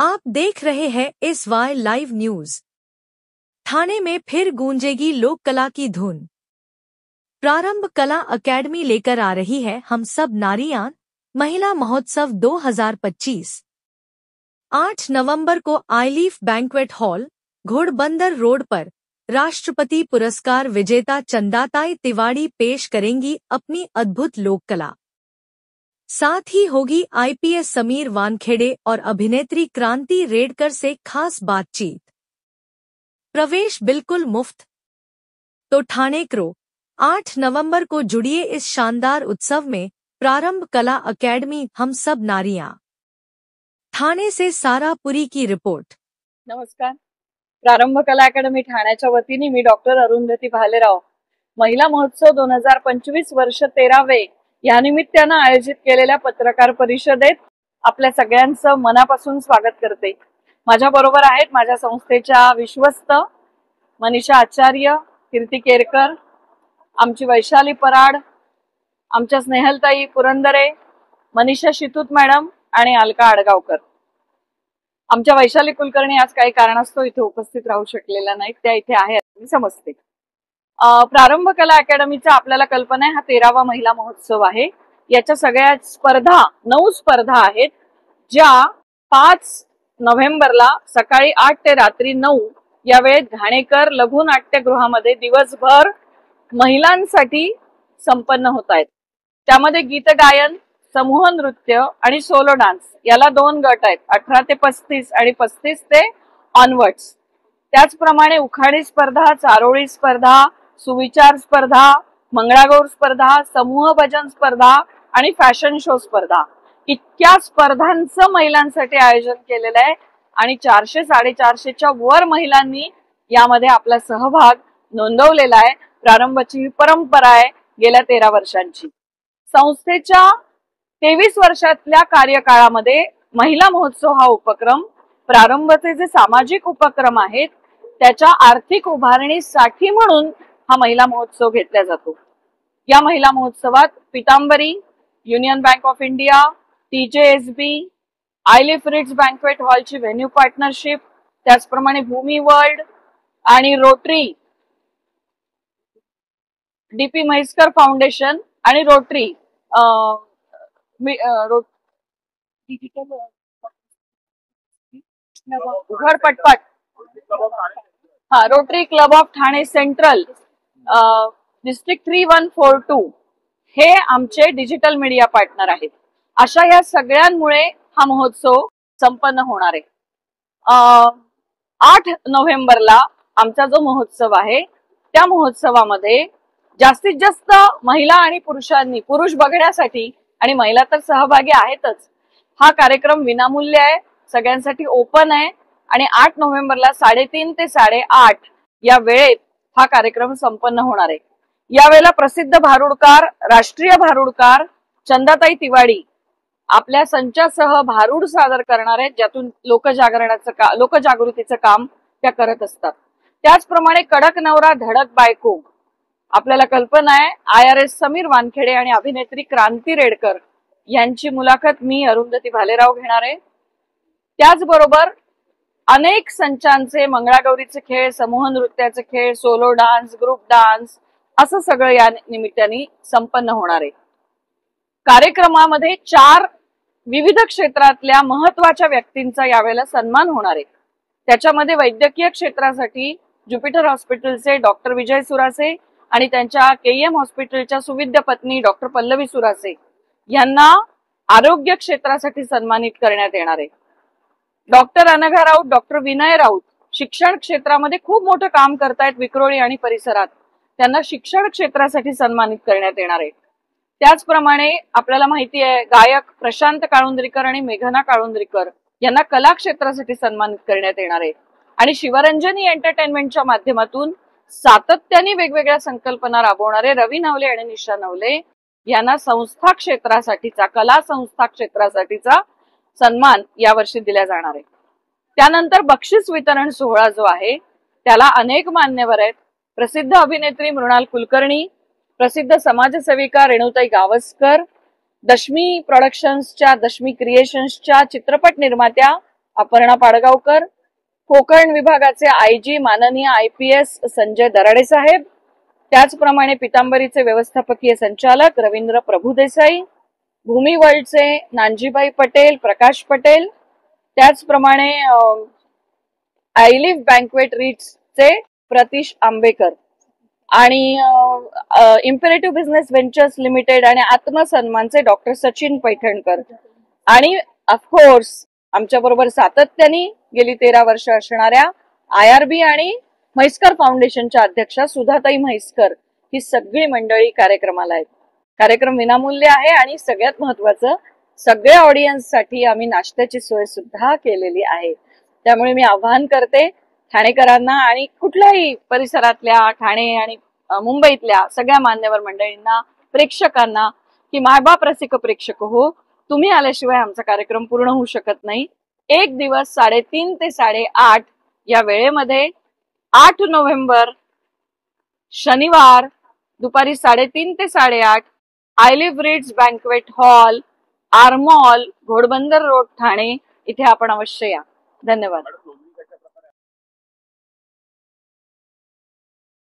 आप देख रहे हैं SY लाइव न्यूज। थाने में फिर गूंजेगी लोक कला की धुन। प्रारंभ कला अकेडमी लेकर आ रही है हम सब नारियां महिला महोत्सव 2025। 8 नवंबर को आईलीफ बैंक्वेट हॉल, घोड़बंदर रोड पर राष्ट्रपति पुरस्कार विजेता चंदाताई तिवारी पेश करेंगी अपनी अद्भुत लोक कला। साथ ही होगी IPS समीर वानखेड़े और अभिनेत्री क्रांति रेडकर से खास बातचीत। प्रवेश बिल्कुल मुफ्त। तो ठाणे क्रो 8 नवंबर को जुड़िए इस शानदार उत्सव में। प्रारंभ कला अकेडमी हम सब नारियां। ठाणे से सारा पुरी की रिपोर्ट। नमस्कार। प्रारंभ कला अकेडमी ठाण्याच्या वतीने मी डॉक्टर अरुंधती भालेराव महिला महोत्सव 2025 वर्ष 13वे या निमित्तानं आयोजित केलेल्या पत्रकार परिषदेत आपल्या सगळ्यांचं मनापासून स्वागत करते। माझ्या बरोबर आहेत माझ्या संस्थेच्या विश्वस्त मनीषा आचार्य, कीर्ती केरकर, आमची वैशाली पराड, आमच्या स्नेहलताई पुरंदरे, मनीषा शितूत मॅडम आणि अलका आडगावकर। आमच्या वैशाली कुलकर्णी आज काही कारणास्तव इथे उपस्थित राहू शकलेल्या नाहीत, त्या इथे आहेत मी समजते। प्रारंभ कला अकेडमीचा आपल्याला कल्पना आहे हा 13वा महिला महोत्सव आहे। याच्या सगळ्या स्पर्धा 9 स्पर्धा आहेत, ज्या 5 नोव्हेंबरला सकाळी 8 ते रात्री 9 या वेळेत घाणेकर लघु नाट्यगृहामध्ये दिवसभर महिलांसाठी संपन्न होत आहेत। त्यामध्ये गीत गायन, समूह नृत्य आणि सोलो डान्स याला 2 गट आहेत, 18 ते 35 आणि 35 ते ऑनवर्ड्स। त्याचप्रमाणे उखाणी स्पर्धा, चारोळी स्पर्धा, सुविचार स्पर्धा, मंगळागौर स्पर्धा, समूह भजन स्पर्धा आणि फॅशन शो स्पर्धा इतक्या स्पर्धांचं महिलांसाठी आयोजन केलेलं आहे आणि 400-450च्या वर महिलांनी यामध्ये आपला सहभाग नोंदवलेला आहे। प्रारंभाची परंपरा आहे गेल्या 13 वर्षांची। संस्थेच्या 23 वर्षातल्या कार्यकाळामध्ये महिला महोत्सव हा उपक्रम प्रारंभचे जे सामाजिक उपक्रम आहेत त्याच्या आर्थिक उभारणीसाठी म्हणून हा महिला महोत्सव घेतला जातो। या महिला महोत्सवात Pitambari, Union Bank of India, TJSB, आयलिफ रिट्स बँक्वेट हॉलची व्हेन्यू पार्टनरशिप, त्याचप्रमाणे भूमी वर्ल्ड आणि रोटरी, DP म्हैसकर फाउंडेशन आणि रोटरी डिजिटल उघडपटपट Rotary club of Thane central district 3142 हे आमचे डिजिटल मीडिया पार्टनर आहेत। अशा या सगळ्यांमुळे हा महोत्सव संपन्न होणार आहे। 8 नोव्हेंबरला आमचा जो महोत्सव आहे त्या महोत्सवामध्ये जास्तीत जास्त महिला आणि पुरुषांनी, पुरुष बघण्यासाठी आणि महिला तर सहभागी आहेतच, हा कार्यक्रम विनामूल्य आहे, सगळ्यांसाठी ओपन आहे आणि 8 नोव्हेंबरला 3:30 ते 8:30 या वेळेत हा कार्यक्रम संपन्न होणार आहे। यावेळेला प्रसिद्ध भारुडकार, राष्ट्रीय भारुडकार चंदाताई तिवारी आपल्या संचासह भारुड सादर करणार आहेत, ज्यातून लोकजागृतीचं काम त्या करत असतात। त्याचप्रमाणे कडक नवरा धडक बायको आपल्याला कल्पना आहे IRS समीर वानखेड़े आणि अभिनेत्री क्रांति रेडकर यांची मुलाखत मी अरुंधती भालेराव घेणार आहे। त्याचबरोबर अनेक संचांचे, मंगळागौरीचे खेळ, समूह नृत्याचे खेळ, सोलो डान्स, ग्रुप डान्स असं सगळं या निमित्ताने संपन्न होणार आहे। कार्यक्रमामध्ये 4 विविध क्षेत्रातल्या महत्वाच्या व्यक्तींचा यावेळेला सन्मान होणार आहे। त्याच्यामध्ये वैद्यकीय क्षेत्रासाठी ज्युपिटर हॉस्पिटलचे डॉक्टर विजय सुरासे आणि त्यांच्या KM हॉस्पिटलच्या सुविद्य पत्नी डॉक्टर पल्लवी सुरासे यांना आरोग्य क्षेत्रासाठी सन्मानित करण्यात येणार आहे। डॉक्टर अनघा राऊत, डॉक्टर विनय राऊत शिक्षण क्षेत्रामध्ये खूप मोठं काम करतायत विक्रोळी आणि परिसरात, त्यांना शिक्षण क्षेत्रासाठी सन्मानित करण्यात येणार आहे। त्याचप्रमाणे आपल्याला माहिती आहे गायक प्रशांत काळुंद्रीकर आणि मेघना काळुंद्रीकर यांना कला क्षेत्रासाठी सन्मानित करण्यात येणार आहे आणि शिवरंजनी एंटरटेनमेंटच्या माध्यमातून सातत्याने वेगवेगळ्या संकल्पना राबवणारे रवी नवले आणि निशा नवले यांना संस्था क्षेत्रासाठीचा, कला संस्था क्षेत्रासाठीचा सन्मान यावर्षी दिला जाणार आहे। त्यानंतर बक्षीस वितरण सोहळा जो आहे त्याला अनेक मान्यवर आहेत। प्रसिद्ध अभिनेत्री मृणाल कुलकर्णी, प्रसिद्ध समाजसेविका रेणुताई गावस्कर, दशमी प्रोडक्शन्सच्या, दशमी क्रिएशन्सच्या चित्रपट निर्मात्या अपर्णा पाडगावकर, कोकण विभागाचे आयजी माननीय IPS संजय दराडे साहेब, त्याचप्रमाणे पितांबरीचे व्यवस्थापकीय संचालक रवींद्र प्रभुदेसाई, भूमी वर्ल्डचे नानजीबाई पटेल, प्रकाश पटेल, त्याचप्रमाणे आयलिफ बँकवेट रीट्सचे प्रतीश आंबेकर आणि इम्पेरेटिव्ह बिझनेस व्हेंचर्स लिमिटेड आणि आत्मसन्मानचे डॉक्टर सचिन पैठणकर आणि ऑफकोर्स आमच्या बरोबर सातत्याने गेली 13 वर्ष असणाऱ्या IRB आणि म्हैसकर फाउंडेशनच्या अध्यक्षा सुधाताई म्हैसकर, ही सगळी मंडळी कार्यक्रमाला आहेत. कार्यक्रम विनामूल्य आहे आणि सगळ्यात महत्वाचं, सगळ्या ऑडियन्ससाठी आम्ही नाश्त्याची सोय सुद्धा केलेली आहे. त्यामुळे मी आवाहन करते ठाणेकरांना आणि कुठल्याही परिसरातल्या ठाणे आणि मुंबईतल्या सगळ्या मान्यवर मंडळींना, प्रेक्षकांना की मायबाप रसिक प्रेक्षक हो, तुम्ही आल्याशिवाय आमचा कार्यक्रम पूर्ण होऊ शकत नाही. एक दिवस 3:30 ते 8:30 या वेळेमध्ये 8 नोव्हेंबर शनिवार दुपारी 3:30 ते 8:30 आयलिफ Ritz banquet hall, R Mall, Ghodbunder road, Thane इथे आपण अवश्य या. धन्यवाद.